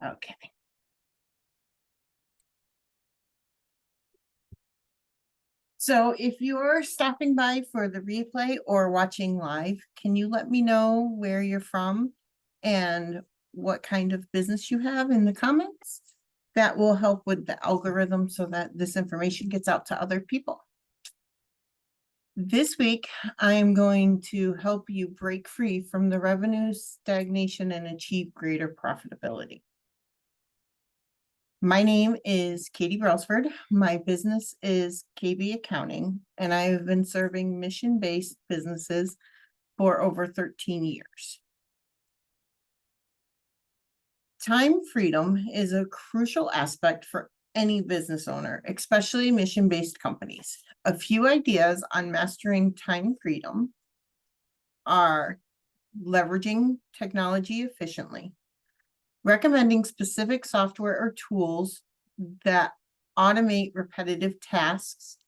Okay. So if you're stopping by for the replay or watching live, can you let me know where you're from and what kind of business you have in the comments? That will help with the algorithm so that this information gets out to other people. This week, I am going to help you break free from the revenue stagnation and achieve greater profitability. My name is Katie Brailsford. My business is KB Accounting, and I have been serving mission-based businesses for over 13 years. Time freedom is a crucial aspect for any business owner, especially mission-based companies. A few ideas on mastering time freedom are leveraging technology efficiently, recommending specific software or tools that automate repetitive tasks,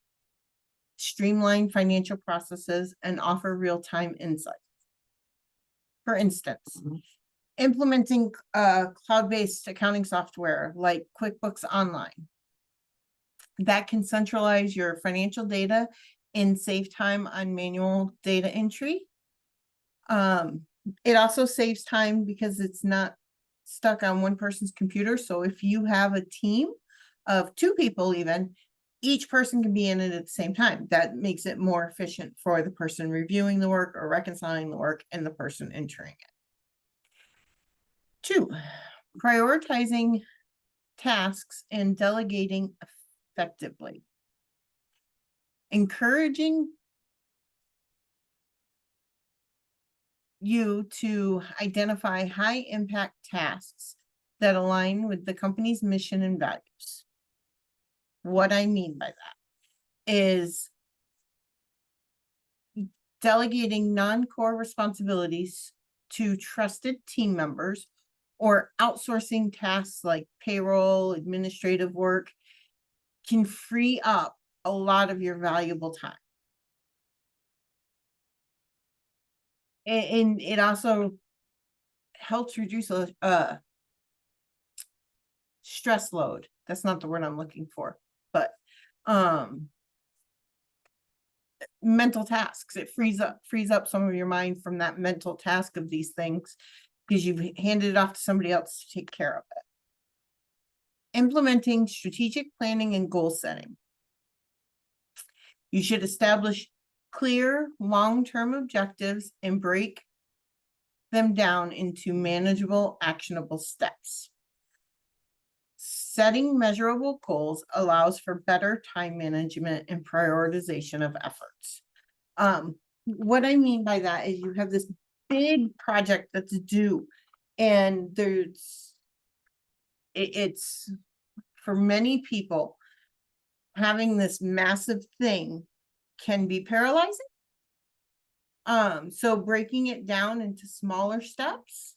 streamline financial processes, and offer real-time insights. For instance, implementing cloud-based accounting software like QuickBooks Online that can centralize your financial data and save time on manual data entry. It also saves time because it's not stuck on one person's computer. So if you have a team of 2 people, even each person can be in it at the same time. That makes it more efficient for the person reviewing the work or reconciling the work and the person entering it. 2, prioritizing tasks and delegating effectively. Encouraging you to identify high impact tasks that align with the company's mission and values. What I mean by that is delegating non-core responsibilities to trusted team members or outsourcing tasks like payroll, administrative work can free up a lot of your valuable time. And it also helps reduce stress load. That's not the word I'm looking for, but mental tasks. It frees up some of your mind from that mental task of these things because you've handed it off to somebody else to take care of it. Implementing strategic planning and goal setting. You should establish clear long-term objectives and break them down into manageable, actionable steps. Setting measurable goals allows for better time management and prioritization of efforts. What I mean by that is you have this big project that's due, and it's for many people, having this massive thing can be paralyzing. So breaking it down into smaller steps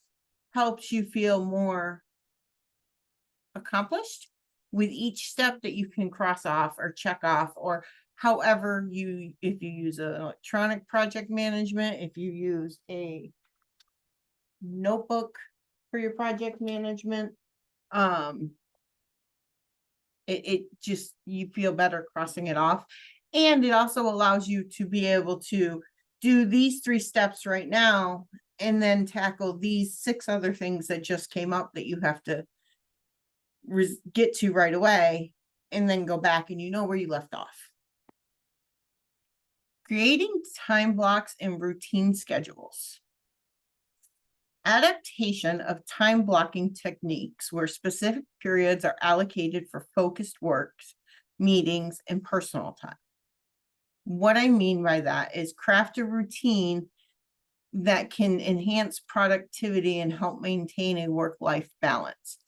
helps you feel more accomplished with each step that you can cross off or check off, or however if you use an electronic project management, if you use a notebook for your project management, it just, you feel better crossing it off. And it also allows you to be able to do these 3 steps right now and then tackle these 6 other things that just came up that you have to get to right away, and then go back and you know where you left off. Creating time blocks and routine schedules. Adaptation of time blocking techniques where specific periods are allocated for focused works, meetings, and personal time. What I mean by that is craft a routine that can enhance productivity and help maintain a work-life balance.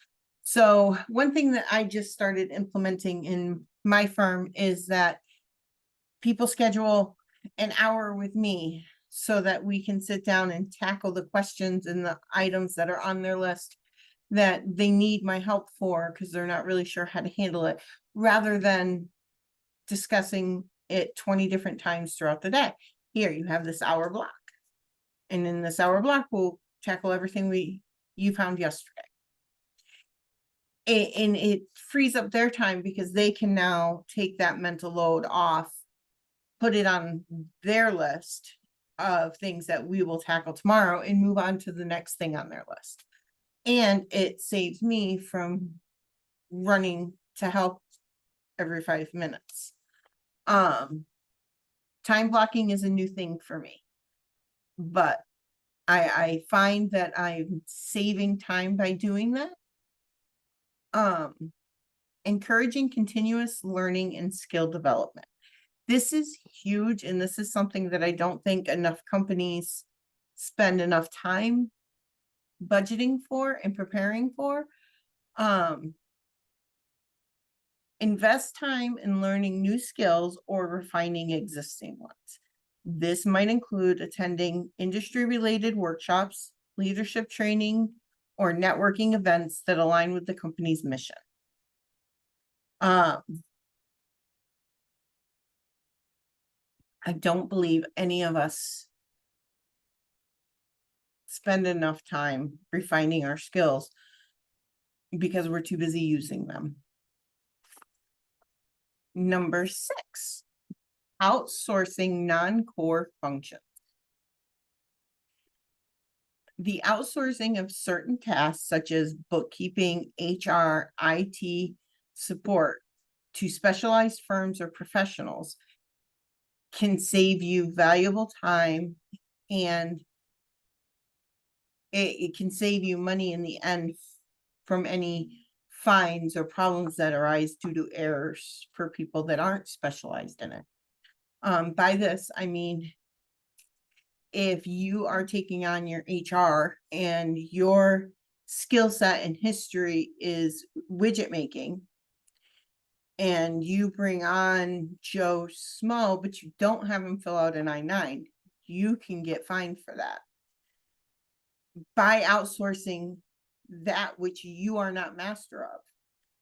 So one thing that I just started implementing in my firm is that people schedule an hour with me so that we can sit down and tackle the questions and the items that are on their list that they need my help for because they're not really sure how to handle it, rather than discussing it 20 different times throughout the day. Here, you have this hour block. And in this hour block, we'll tackle everything you found yesterday. And it frees up their time because they can now take that mental load off, put it on their list of things that we will tackle tomorrow and move on to the next thing on their list. And it saves me from running to help every 5 minutes. Time blocking is a new thing for me, but I find that I'm saving time by doing that. Encouraging continuous learning and skill development. This is huge, and this is something that I don't think enough companies spend enough time budgeting for and preparing for. Invest time in learning new skills or refining existing ones. This might include attending industry-related workshops, leadership training, or networking events that align with the company's mission. I don't believe any of us spend enough time refining our skills because we're too busy using them. Number 6, outsourcing non-core functions. The outsourcing of certain tasks such as bookkeeping, HR, IT support to specialized firms or professionals can save you valuable time, and it can save you money in the end from any fines or problems that arise due to errors for people that aren't specialized in it. By this, I mean, if you are taking on your HR and your skill set and history is widget making, and you bring on Joe Smo, but you don't have him fill out an I-9, you can get fined for that. By outsourcing that which you are not master of,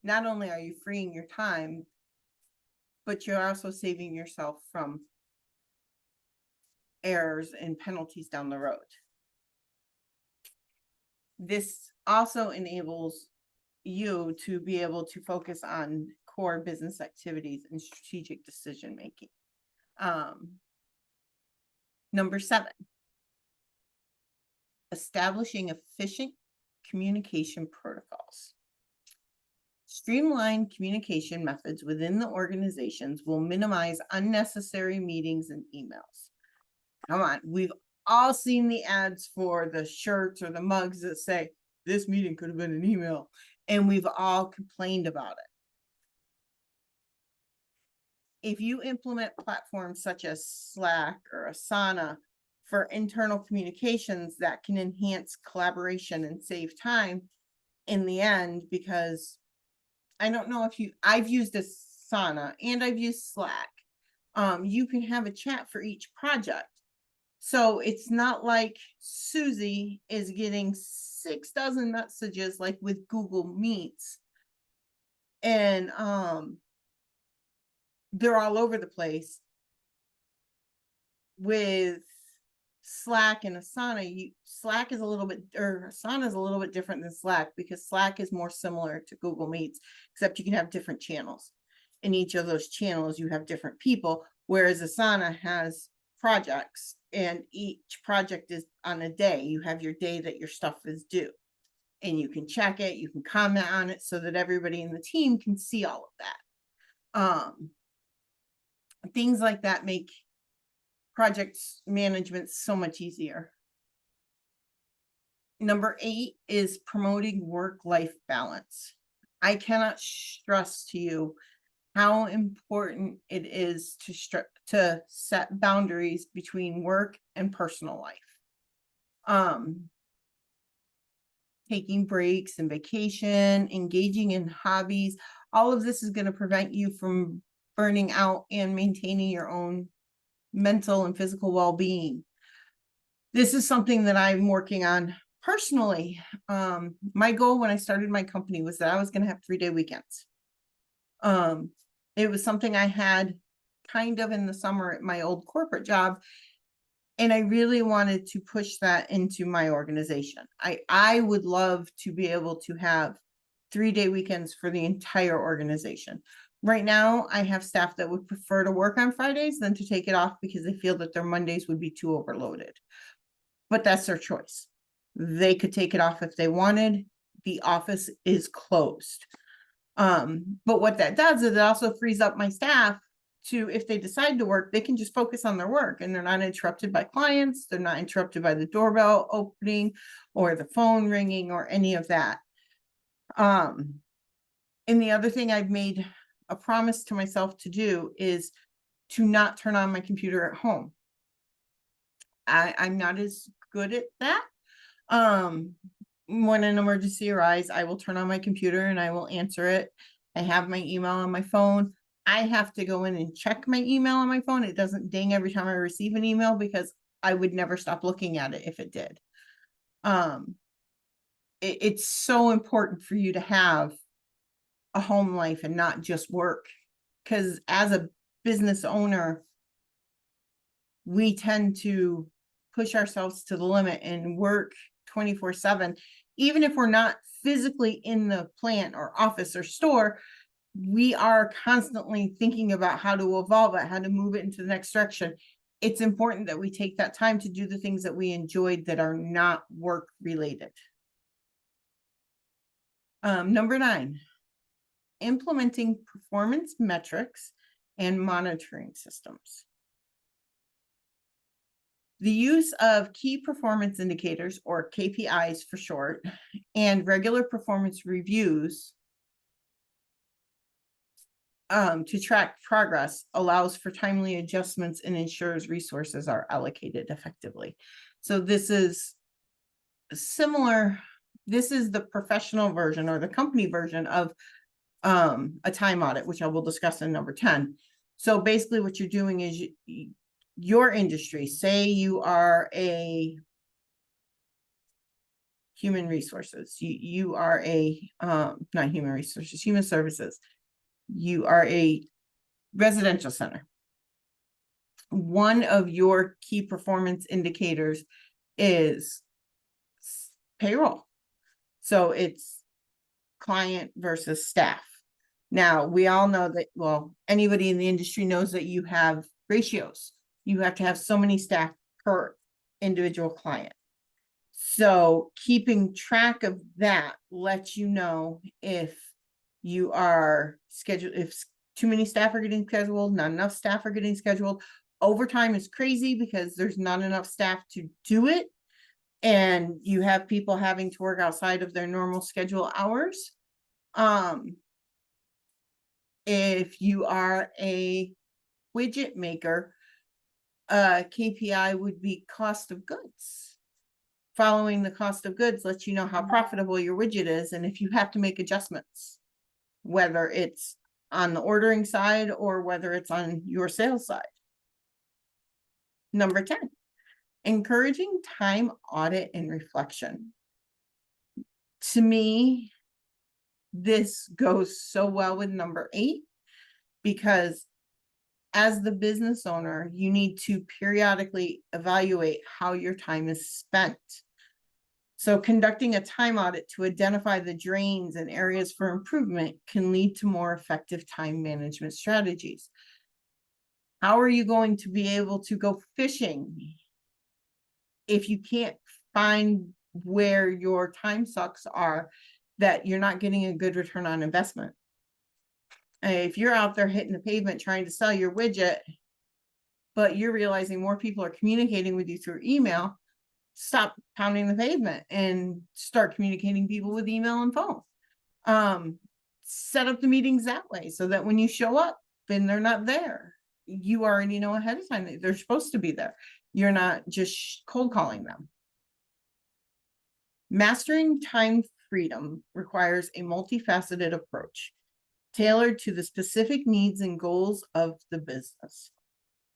not only are you freeing your time, but you're also saving yourself from errors and penalties down the road. This also enables you to be able to focus on core business activities and strategic decision making. Number 7, establishing efficient communication protocols. Streamlined communication methods within the organizations will minimize unnecessary meetings and emails. Come on, we've all seen the ads for the shirts or the mugs that say, this meeting could have been an email, and we've all complained about it. If you implement platforms such as Slack or Asana for internal communications, that can enhance collaboration and save time in the end, because I don't know if I've used Asana and I've used Slack. You can have a chat for each project. So it's not like Susie is getting 6 dozen messages like with Google Meets, and they're all over the place. With Slack and Asana, Slack is a little bit, or Asana is a little bit different than Slack, because Slack is more similar to Google Meets, except you can have different channels. In each of those channels, you have different people, whereas Asana has projects, and each project is on a day. You have your day that your stuff is due, and you can check it, you can comment on it so that everybody in the team can see all of that. Things like that make project management so much easier. Number 8 is promoting work-life balance. I cannot stress to you how important it is to set boundaries between work and personal life. Taking breaks and vacation, engaging in hobbies, all of this is going to prevent you from burning out and maintaining your own mental and physical well-being. This is something that I'm working on personally. My goal when I started my company was that I was going to have 3-day weekends. It was something I had kind of in the summer at my old corporate job, and I really wanted to push that into my organization. I would love to be able to have 3-day weekends for the entire organization. Right now, I have staff that would prefer to work on Fridays than to take it off because they feel that their Mondays would be too overloaded. But that's their choice. They could take it off if they wanted. The office is closed. But what that does is it also frees up my staff to, if they decide to work, they can just focus on their work and they're not interrupted by clients. They're not interrupted by the doorbell opening or the phone ringing or any of that. And the other thing I've made a promise to myself to do is to not turn on my computer at home. I'm not as good at that. When an emergency arises, I will turn on my computer and I will answer it. I have my email on my phone. I have to go in and check my email on my phone. It doesn't ding every time I receive an email because I would never stop looking at it if it did. It's so important for you to have a home life and not just work, because as a business owner, we tend to push ourselves to the limit and work 24/7. Even if we're not physically in the plant or office or store, we are constantly thinking about how to evolve it, how to move it into the next direction. It's important that we take that time to do the things that we enjoyed that are not work related. Number 9, implementing performance metrics and monitoring systems. The use of key performance indicators, or KPIs for short, and regular performance reviews to track progress allows for timely adjustments and ensures resources are allocated effectively. So this is similar. This is the professional version or the company version of a time audit, which I will discuss in number 10. So basically what you're doing is your industry, say you are a human resources, you are a not human resources, human services, you are a residential center. One of your key performance indicators is payroll. So it's client versus staff. Now, we all know that, well, anybody in the industry knows that you have ratios. You have to have so many staff per individual client. So keeping track of that lets you know if you are scheduled, if too many staff are getting scheduled, not enough staff are getting scheduled. Overtime is crazy because there's not enough staff to do it. And you have people having to work outside of their normal schedule hours. If you are a widget maker, KPI would be cost of goods. Following the cost of goods lets you know how profitable your widget is and if you have to make adjustments, whether it's on the ordering side or whether it's on your sales side. Number 10, encouraging time audit and reflection. To me, this goes so well with number 8 because as the business owner, you need to periodically evaluate how your time is spent. So conducting a time audit to identify the drains and areas for improvement can lead to more effective time management strategies. How are you going to be able to go fishing if you can't find where your time sucks are, that you're not getting a good return on investment? If you're out there hitting the pavement trying to sell your widget, but you're realizing more people are communicating with you through email, stop pounding the pavement and start communicating people with email and phone. Set up the meetings that way so that when you show up and they're not there, you already know ahead of time that they're supposed to be there. You're not just cold calling them. Mastering time freedom requires a multifaceted approach tailored to the specific needs and goals of the business.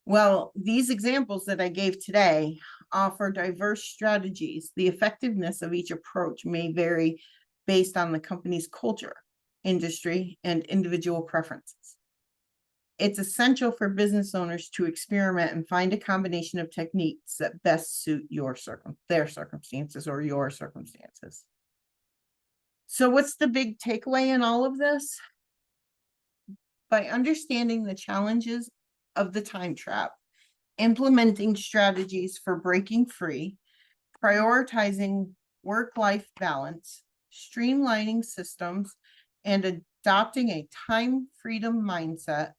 Well, these examples that I gave today offer diverse strategies. The effectiveness of each approach may vary based on the company's culture, industry, and individual preferences. It's essential for business owners to experiment and find a combination of techniques that best suit their circumstances or your circumstances. So what's the big takeaway in all of this? By understanding the challenges of the time trap, implementing strategies for breaking free, prioritizing work-life balance, streamlining systems, and adopting a time freedom mindset,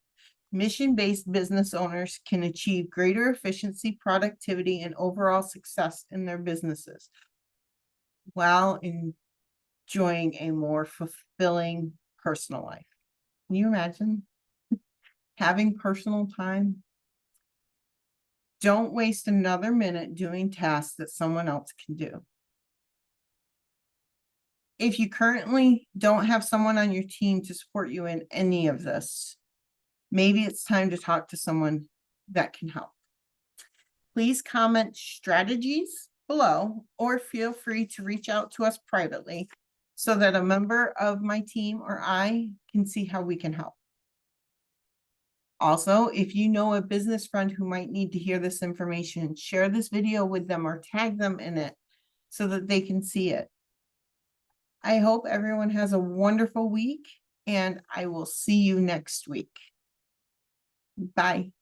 mission-based business owners can achieve greater efficiency, productivity, and overall success in their businesses while enjoying a more fulfilling personal life. Can you imagine having personal time? Don't waste another minute doing tasks that someone else can do. If you currently don't have someone on your team to support you in any of this, maybe it's time to talk to someone that can help. Please comment strategies below or feel free to reach out to us privately so that a member of my team or I can see how we can help. Also, if you know a business friend who might need to hear this information, share this video with them or tag them in it so that they can see it. I hope everyone has a wonderful week, and I will see you next week. Bye.